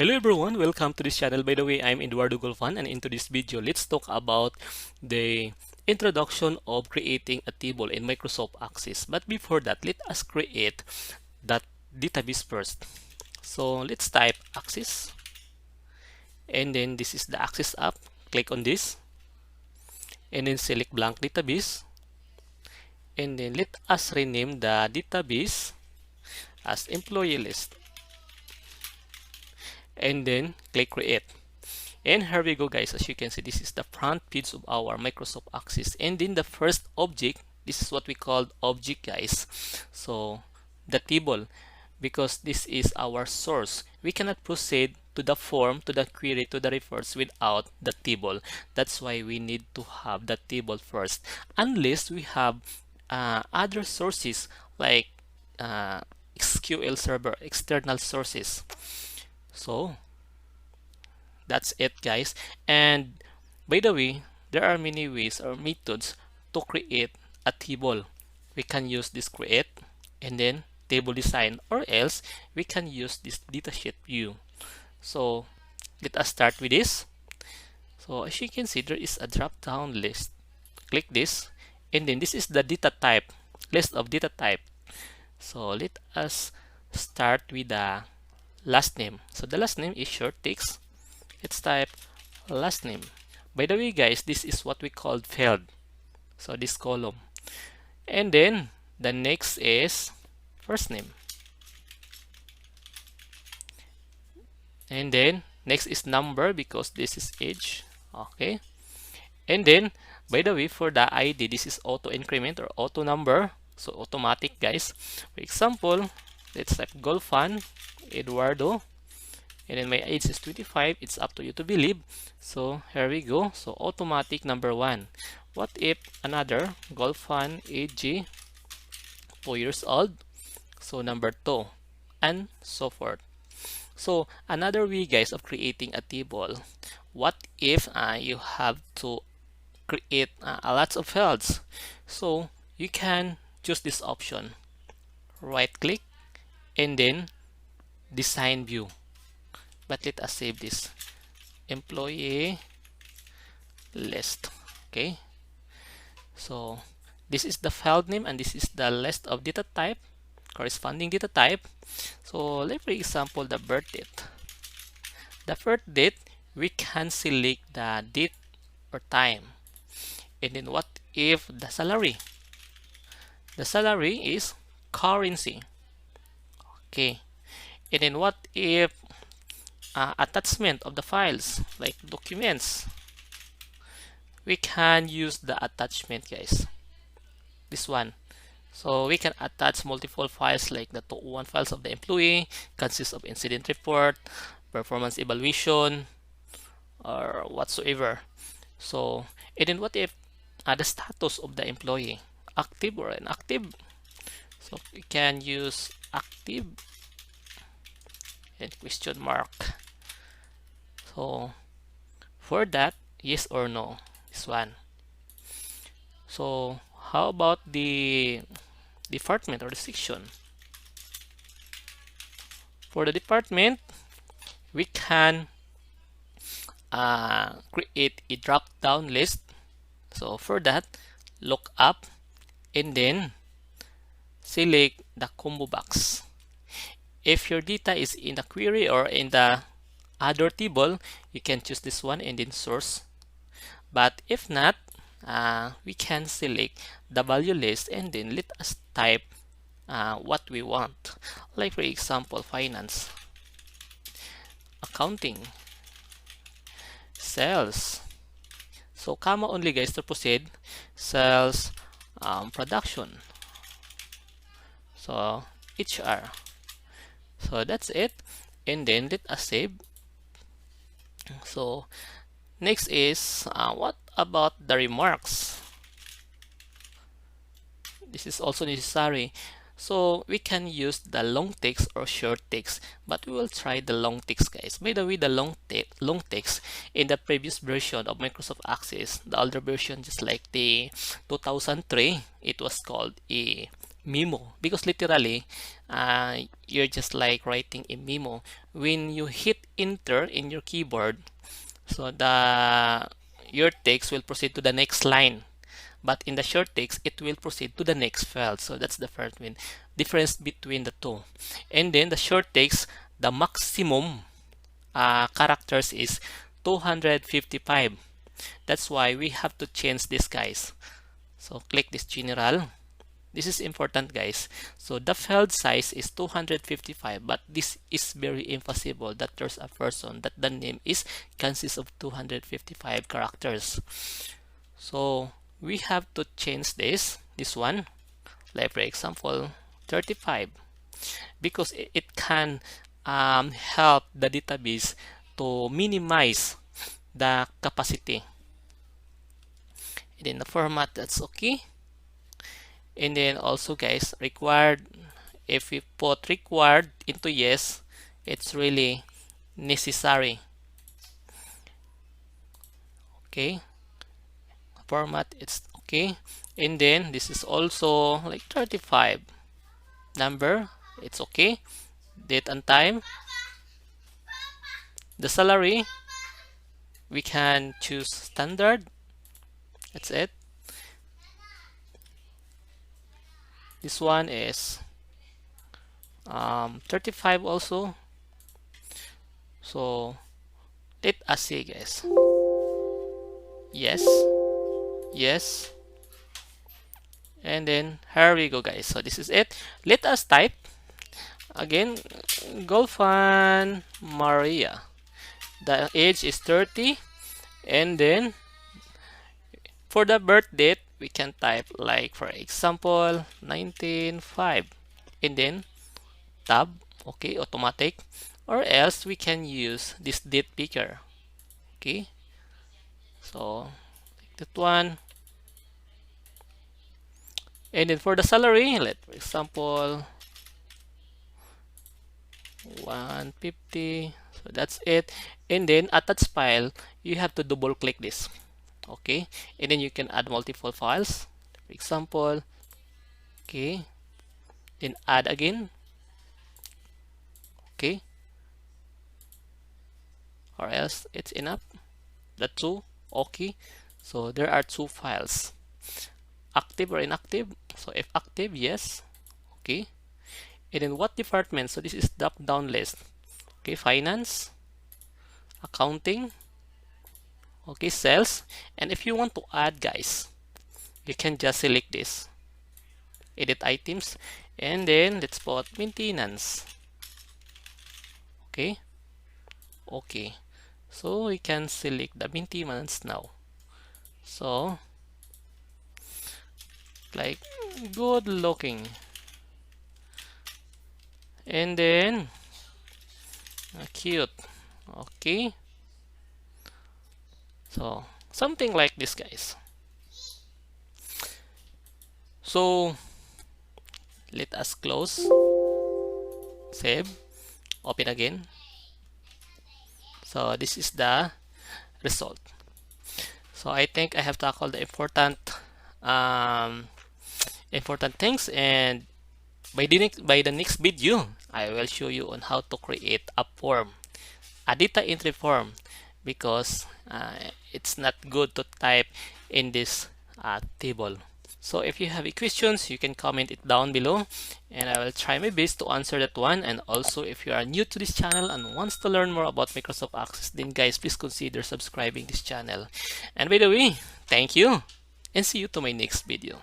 Hello everyone, welcome to this channel. By the way, I'm Eduardo Golfan, and into this video, let's talk about the introduction of creating a table in Microsoft Access. But before that, let us create that database first. So let's type Access, and then this is the Access app. Click on this, and then select blank database, and then let us rename the database as employee list, and then click create. And here we go, guys. As you can see, this is the front page of our Microsoft Access, and then the first object, this is what we call object, guys. So the table, because this is our source, we cannot proceed to the form, to the query, to the reports without the table. That's why we need to have the table first, unless we have other sources like SQL Server, external sources. So that's it, guys. And by the way, there are many ways or methods to create a table. We can use this create and then table design, or else we can use this datasheet view. So let us start with this. So as you can see, there is a drop down list. Click this, and then this is the data type, list of data type. So let us start with the last name. So the last name is short text. Let's type last name. By the way, guys, this is what we called field. So this column. And then the next is first name. And then next is number, because this is age. Okay. And then, by the way, for the ID, this is auto increment or auto number. So automatic, guys. For example, let's type Golfan Eduardo. And then my age is 25. It's up to you to believe. So here we go. So automatic number 1. What if another Golfan age 2 years old? So number 2, and so forth. So another way, guys, of creating a table. What if you have to create a lot of fields? So you can choose this option. Right click and then design view. But let us save this employee list. Okay, so this is the file name, and this is the list of data type, corresponding data type. So like for example, the birth date. The birth date, we can select the date or time. And then what if the salary? The salary is currency. Okay, and then what if attachment of the files, like documents? We can use the attachment, guys, this one. So we can attach multiple files, like the 201 files of the employee, consists of incident report, performance evaluation, or whatsoever. So, and then what if the status of the employee, active or inactive? So we can use active and question mark. So for that, yes or no, this one. So how about the department or the section? For the department, we can create a drop down list. So for that, look up and then select the combo box. If your data is in the query or in the other table, you can choose this one and then source. But if not, we can select the value list and then let us type what we want. Like for example, finance, accounting, sales. So comma only, guys, to proceed. Sales, production. So HR. So that's it, and then let us save. So next is what about the remarks? This is also necessary. So we can use the long text or short text, but we will try the long text, guys. By the way, the long text in the previous version of Microsoft Access, the older version, just like the 2003, it was called a memo, because literally you're just like writing a memo. When you hit enter in your keyboard, so the your text will proceed to the next line, but in the short text it will proceed to the next file. So that's the first one difference between the two. And then the short text, the maximum characters is 255. That's why we have to change this, guys. So click this general. This is important, guys. So the field size is 255, but this is very impossible that there's a person that the name is consists of 255 characters. So we have to change this one, like for example 35, because it can help the database to minimize the capacity. And then the format, that's okay. And then also, guys, required, if we put required into yes, it's really necessary. Okay, format, it's okay. And then this is also like 35 number, it's okay. Date and time, the salary, we can choose standard, that's it. This one is 35 also. So let us see, guys. Yes, yes, and then here we go, guys. So this is it. Let us type again. Golfan Maria, the age is 30, and then for the birth date we can type like for example 195, and then tab, okay, automatic, or else we can use this date picker. Okay, so like that one. And then for the salary, let for example 150, so that's it. And then attach file, you have to double click this, okay, and then you can add multiple files, for example, okay, then add again, okay, or else it's enough, the two, okay. So there are two files, active or inactive. So if active, yes, okay. And then what department? So this is drop down list, okay, finance, accounting, okay, sales. And if you want to add, guys, you can just select this, edit items, and then let's put maintenance, okay, okay. So we can select the maintenance now. So like good looking, and then cute, okay. So something like this, guys. So let us close, save, open again. So this is the result. So I think I have tackled the um, important things, and by the next video I will show you on how to create a form, a data entry form, because it's not good to type in this table. So if you have any questions, you can comment it down below, and I will try my best to answer that one. And also, if you are new to this channel and wants to learn more about Microsoft Access, then guys, please consider subscribing this channel. And by the way, thank you, and see you to my next video.